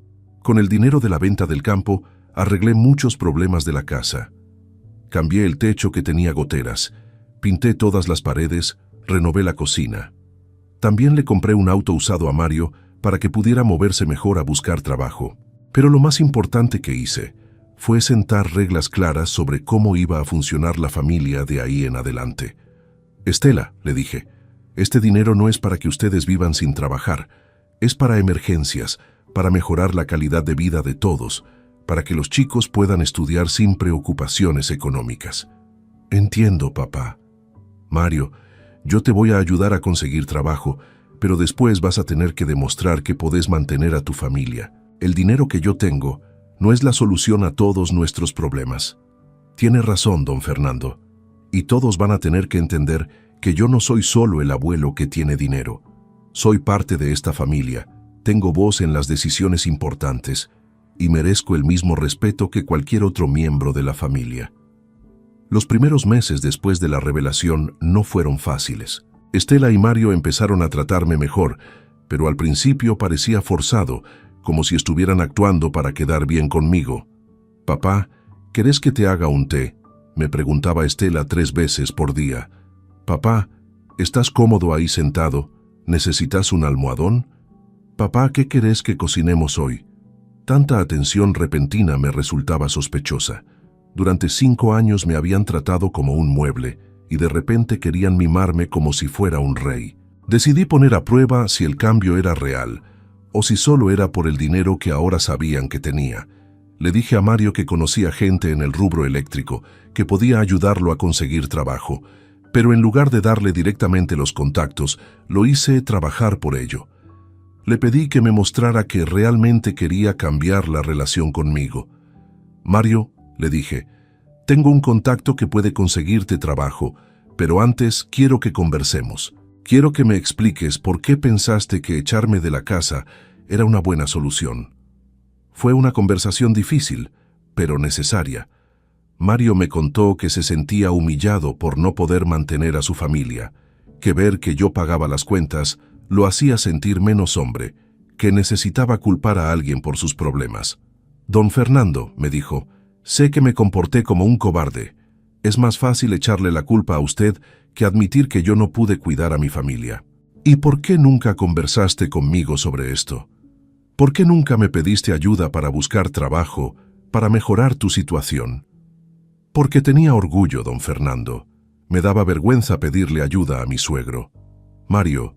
Con el dinero de la venta del campo, arreglé muchos problemas de la casa. Cambié el techo que tenía goteras, pinté todas las paredes, renové la cocina. También le compré un auto usado a Mario para que pudiera moverse mejor a buscar trabajo. Pero lo más importante que hice fue sentar reglas claras sobre cómo iba a funcionar la familia de ahí en adelante. «Estela», le dije, «este dinero no es para que ustedes vivan sin trabajar, es para emergencias, para mejorar la calidad de vida de todos, para que los chicos puedan estudiar sin preocupaciones económicas». «Entiendo, papá». «Mario, yo te voy a ayudar a conseguir trabajo, pero después vas a tener que demostrar que podés mantener a tu familia. El dinero que yo tengo no es la solución a todos nuestros problemas». «Tiene razón, don Fernando, y todos van a tener que entender que yo no soy solo el abuelo que tiene dinero. Soy parte de esta familia, tengo voz en las decisiones importantes y merezco el mismo respeto que cualquier otro miembro de la familia». Los primeros meses después de la revelación no fueron fáciles. Estela y Mario empezaron a tratarme mejor, pero al principio parecía forzado, como si estuvieran actuando para quedar bien conmigo. «Papá, ¿querés que te haga un té?», me preguntaba Estela 3 veces por día. «Papá, ¿estás cómodo ahí sentado? ¿Necesitas un almohadón? Papá, ¿qué querés que cocinemos hoy?». Tanta atención repentina me resultaba sospechosa. Durante 5 años me habían tratado como un mueble y de repente querían mimarme como si fuera un rey. Decidí poner a prueba si el cambio era real o si solo era por el dinero que ahora sabían que tenía. Le dije a Mario que conocía gente en el rubro eléctrico, que podía ayudarlo a conseguir trabajo, pero en lugar de darle directamente los contactos, lo hice trabajar por ello. Le pedí que me mostrara que realmente quería cambiar la relación conmigo. «Mario», le dije, «tengo un contacto que puede conseguirte trabajo, pero antes quiero que conversemos. Quiero que me expliques por qué pensaste que echarme de la casa era una buena solución». Fue una conversación difícil, pero necesaria. Mario me contó que se sentía humillado por no poder mantener a su familia, que ver que yo pagaba las cuentas lo hacía sentir menos hombre, que necesitaba culpar a alguien por sus problemas. «Don Fernando», me dijo, «sé que me comporté como un cobarde. Es más fácil echarle la culpa a usted que admitir que yo no pude cuidar a mi familia. ¿Y por qué nunca conversaste conmigo sobre esto? ¿Por qué nunca me pediste ayuda para buscar trabajo, para mejorar tu situación?». «Porque tenía orgullo, don Fernando. Me daba vergüenza pedirle ayuda a mi suegro». «Mario,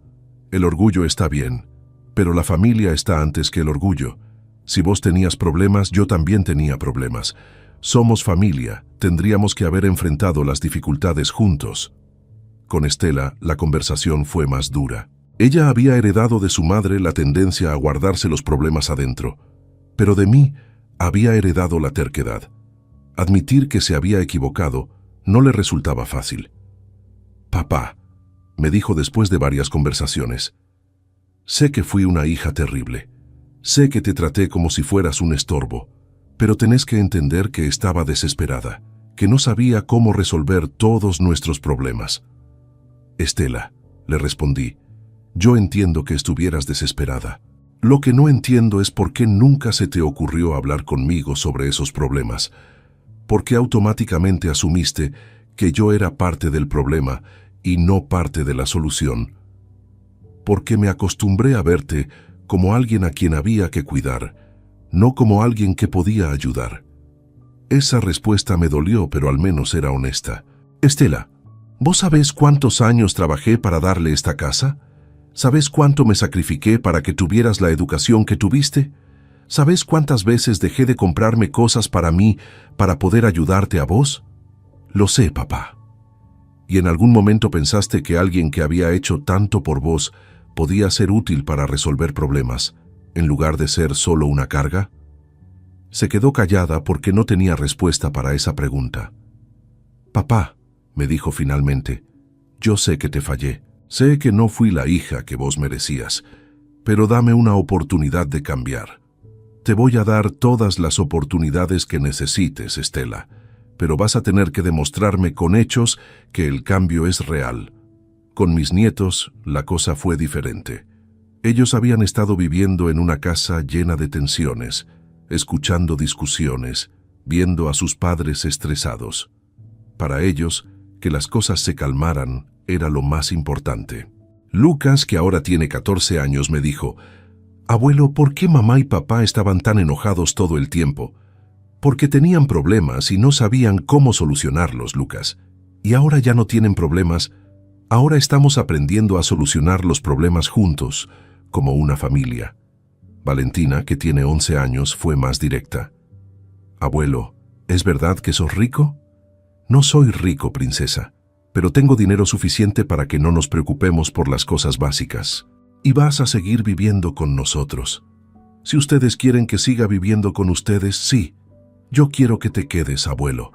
el orgullo está bien, pero la familia está antes que el orgullo. Si vos tenías problemas, yo también tenía problemas. Somos familia, tendríamos que haber enfrentado las dificultades juntos». Con Estela, la conversación fue más dura. Ella había heredado de su madre la tendencia a guardarse los problemas adentro, pero de mí había heredado la terquedad. Admitir que se había equivocado no le resultaba fácil. «Papá», me dijo después de varias conversaciones, «sé que fui una hija terrible, Sé que te traté como si fueras un estorbo, pero tenés que entender que estaba desesperada, que no sabía cómo resolver todos nuestros problemas. Estela, le respondí, yo entiendo que estuvieras desesperada. Lo que no entiendo es por qué nunca se te ocurrió hablar conmigo sobre esos problemas. ¿Por qué automáticamente asumiste que yo era parte del problema y no parte de la solución? Porque me acostumbré a verte como alguien a quien había que cuidar, no como alguien que podía ayudar. Esa respuesta me dolió, pero al menos era honesta. Estela, ¿vos sabés cuántos años trabajé para darle esta casa? ¿Sabés cuánto me sacrifiqué para que tuvieras la educación que tuviste? ¿Sabés cuántas veces dejé de comprarme cosas para mí para poder ayudarte a vos? Lo sé, papá. ¿Y en algún momento pensaste que alguien que había hecho tanto por vos podía ser útil para resolver problemas, en lugar de ser solo una carga? Se quedó callada porque no tenía respuesta para esa pregunta. Papá, me dijo finalmente, yo sé que te fallé. Sé que no fui la hija que vos merecías, pero dame una oportunidad de cambiar. Te voy a dar todas las oportunidades que necesites, Estela, pero vas a tener que demostrarme con hechos que el cambio es real. Con mis nietos, la cosa fue diferente. Ellos habían estado viviendo en una casa llena de tensiones, escuchando discusiones, viendo a sus padres estresados. Para ellos, que las cosas se calmaran era lo más importante. Lucas, que ahora tiene 14 años, me dijo, «Abuelo, ¿por qué mamá y papá estaban tan enojados todo el tiempo?» «Porque tenían problemas y no sabían cómo solucionarlos, Lucas. Y ahora ya no tienen problemas. Ahora estamos aprendiendo a solucionar los problemas juntos, como una familia». Valentina, que tiene 11 años, fue más directa. «Abuelo, ¿es verdad que sos rico?» «No soy rico, princesa, pero tengo dinero suficiente para que no nos preocupemos por las cosas básicas. Y vas a seguir viviendo con nosotros. Si ustedes quieren que siga viviendo con ustedes, sí. Yo quiero que te quedes, abuelo».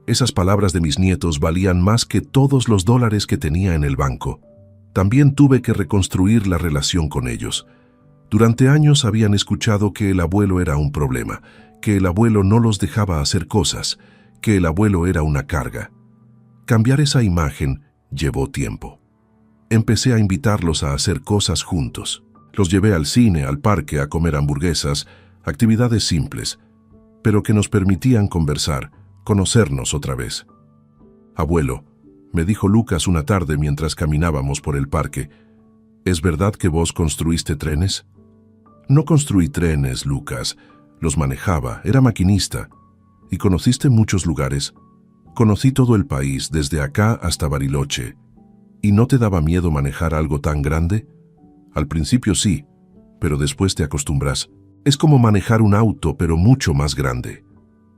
Esas palabras de mis nietos valían más que todos los dólares que tenía en el banco. También tuve que reconstruir la relación con ellos. Durante años habían escuchado que el abuelo era un problema, que el abuelo no los dejaba hacer cosas, que el abuelo era una carga. Cambiar esa imagen llevó tiempo. Empecé a invitarlos a hacer cosas juntos. Los llevé al cine, al parque, a comer hamburguesas, actividades simples, pero que nos permitían conversar, conocernos otra vez. «Abuelo», me dijo Lucas una tarde mientras caminábamos por el parque, «¿es verdad que vos construiste trenes?» «No construí trenes, Lucas. Los manejaba, era maquinista. ¿Y conociste muchos lugares?» «Conocí todo el país, desde acá hasta Bariloche. ¿Y no te daba miedo manejar algo tan grande?» «Al principio sí, pero después te acostumbras. Es como manejar un auto, pero mucho más grande».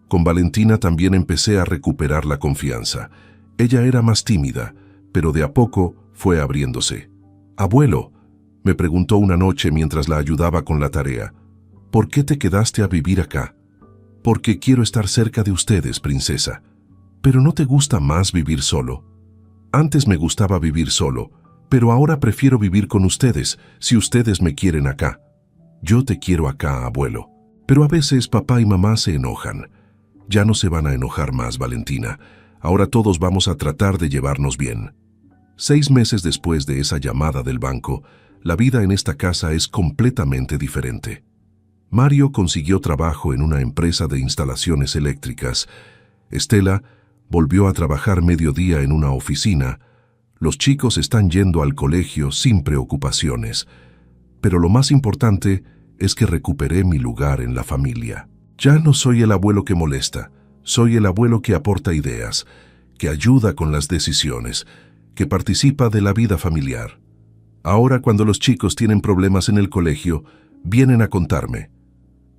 Con Valentina también empecé a recuperar la confianza. Ella era más tímida, pero de a poco fue abriéndose. «Abuelo», me preguntó una noche mientras la ayudaba con la tarea, «¿por qué te quedaste a vivir acá?» «Porque quiero estar cerca de ustedes, princesa». «¿Pero no te gusta más vivir solo?» «Antes me gustaba vivir solo, pero ahora prefiero vivir con ustedes, si ustedes me quieren acá». «Yo te quiero acá, abuelo. Pero a veces papá y mamá se enojan». «Ya no se van a enojar más, Valentina. Ahora todos vamos a tratar de llevarnos bien». 6 meses después de esa llamada del banco, la vida en esta casa es completamente diferente. Mario consiguió trabajo en una empresa de instalaciones eléctricas. Estela volvió a trabajar mediodía en una oficina. Los chicos están yendo al colegio sin preocupaciones. Pero lo más importante es que recuperé mi lugar en la familia. Ya no soy el abuelo que molesta, soy el abuelo que aporta ideas, que ayuda con las decisiones, que participa de la vida familiar. Ahora, cuando los chicos tienen problemas en el colegio, vienen a contarme.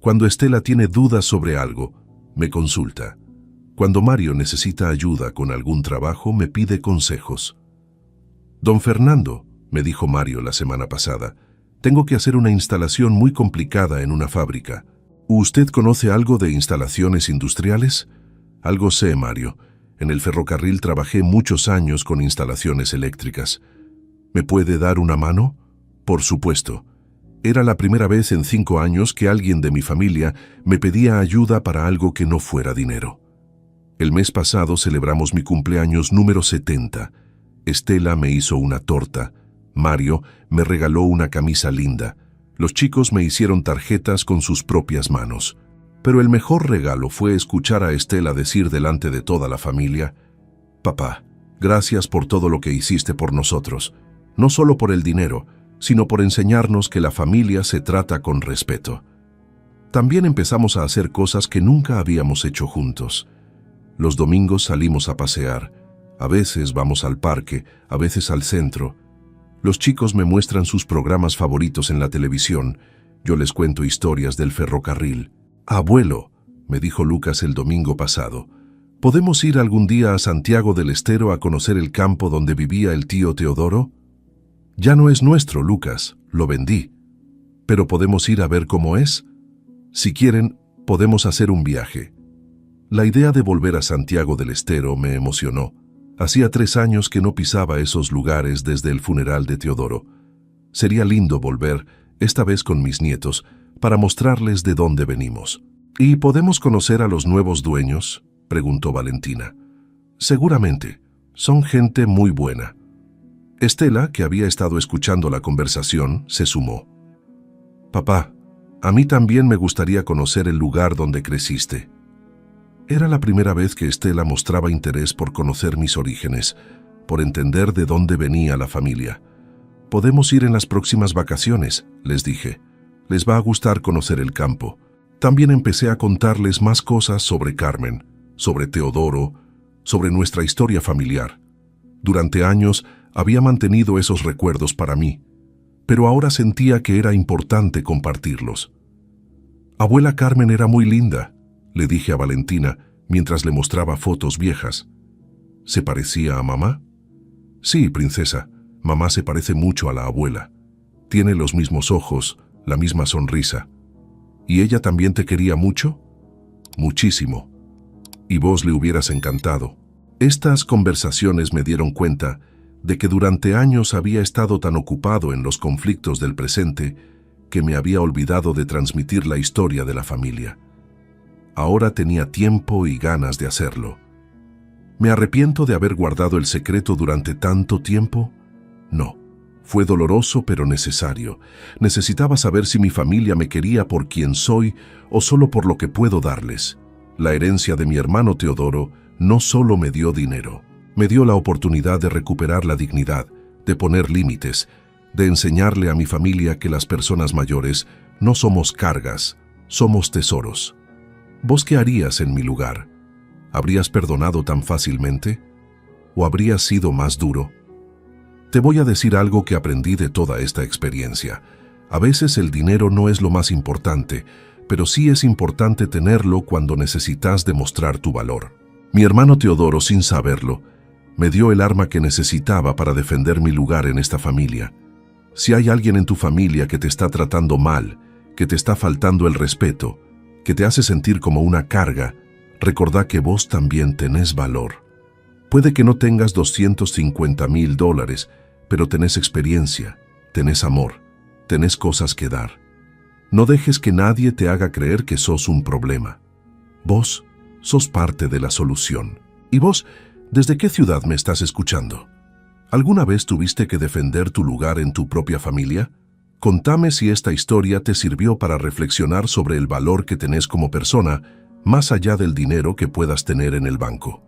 Cuando Estela tiene dudas sobre algo, me consulta. Cuando Mario necesita ayuda con algún trabajo, me pide consejos. «Don Fernando», me dijo Mario la semana pasada, «tengo que hacer una instalación muy complicada en una fábrica. ¿Usted conoce algo de instalaciones industriales?» «Algo sé, Mario. En el ferrocarril trabajé muchos años con instalaciones eléctricas». «¿Me puede dar una mano?» «Por supuesto. Era la primera vez en 5 años que alguien de mi familia me pedía ayuda para algo que no fuera dinero. El mes pasado celebramos mi cumpleaños número 70. Estela me hizo una torta. Mario me regaló una camisa linda. Los chicos me hicieron tarjetas con sus propias manos. Pero el mejor regalo fue escuchar a Estela decir delante de toda la familia: «Papá, gracias por todo lo que hiciste por nosotros, no solo por el dinero, sino por enseñarnos que la familia se trata con respeto». También empezamos a hacer cosas que nunca habíamos hecho juntos. Los domingos salimos a pasear. A veces vamos al parque, a veces al centro. Los chicos me muestran sus programas favoritos en la televisión. Yo les cuento historias del ferrocarril. «Abuelo», me dijo Lucas el domingo pasado, «¿podemos ir algún día a Santiago del Estero a conocer el campo donde vivía el tío Teodoro?» «Ya no es nuestro, Lucas, lo vendí. ¿Pero podemos ir a ver cómo es? Si quieren, podemos hacer un viaje». La idea de volver a Santiago del Estero me emocionó. Hacía 3 años que no pisaba esos lugares desde el funeral de Teodoro. Sería lindo volver, esta vez con mis nietos, para mostrarles de dónde venimos. «¿Y podemos conocer a los nuevos dueños?», preguntó Valentina. «Seguramente. Son gente muy buena». Estela, que había estado escuchando la conversación, se sumó. «Papá, a mí también me gustaría conocer el lugar donde creciste». Era la primera vez que Estela mostraba interés por conocer mis orígenes, por entender de dónde venía la familia. «Podemos ir en las próximas vacaciones», les dije. «Les va a gustar conocer el campo». También empecé a contarles más cosas sobre Carmen, sobre Teodoro, sobre nuestra historia familiar. Durante años había mantenido esos recuerdos para mí, pero ahora sentía que era importante compartirlos. «Abuela Carmen era muy linda», le dije a Valentina mientras le mostraba fotos viejas. «¿Se parecía a mamá?» «Sí, princesa, mamá se parece mucho a la abuela. Tiene los mismos ojos, la misma sonrisa». «¿Y ella también te quería mucho?» «Muchísimo. Y vos le hubieras encantado». Estas conversaciones me dieron cuenta de que durante años había estado tan ocupado en los conflictos del presente que me había olvidado de transmitir la historia de la familia. Ahora tenía tiempo y ganas de hacerlo. ¿Me arrepiento de haber guardado el secreto durante tanto tiempo? No. Fue doloroso pero necesario. Necesitaba saber si mi familia me quería por quien soy o solo por lo que puedo darles. La herencia de mi hermano Teodoro no solo me dio dinero, me dio la oportunidad de recuperar la dignidad, de poner límites, de enseñarle a mi familia que las personas mayores no somos cargas, somos tesoros. ¿Vos qué harías en mi lugar? ¿Habrías perdonado tan fácilmente? ¿O habrías sido más duro? Te voy a decir algo que aprendí de toda esta experiencia. A veces el dinero no es lo más importante, pero sí es importante tenerlo cuando necesitas demostrar tu valor. Mi hermano Teodoro, sin saberlo, me dio el arma que necesitaba para defender mi lugar en esta familia. Si hay alguien en tu familia que te está tratando mal, que te está faltando el respeto, que te hace sentir como una carga, recordá que vos también tenés valor. Puede que no tengas $250,000, pero tenés experiencia, tenés amor, tenés cosas que dar. No dejes que nadie te haga creer que sos un problema. Vos sos parte de la solución. ¿Y vos, desde qué ciudad me estás escuchando? ¿Alguna vez tuviste que defender tu lugar en tu propia familia? Contame si esta historia te sirvió para reflexionar sobre el valor que tenés como persona, más allá del dinero que puedas tener en el banco.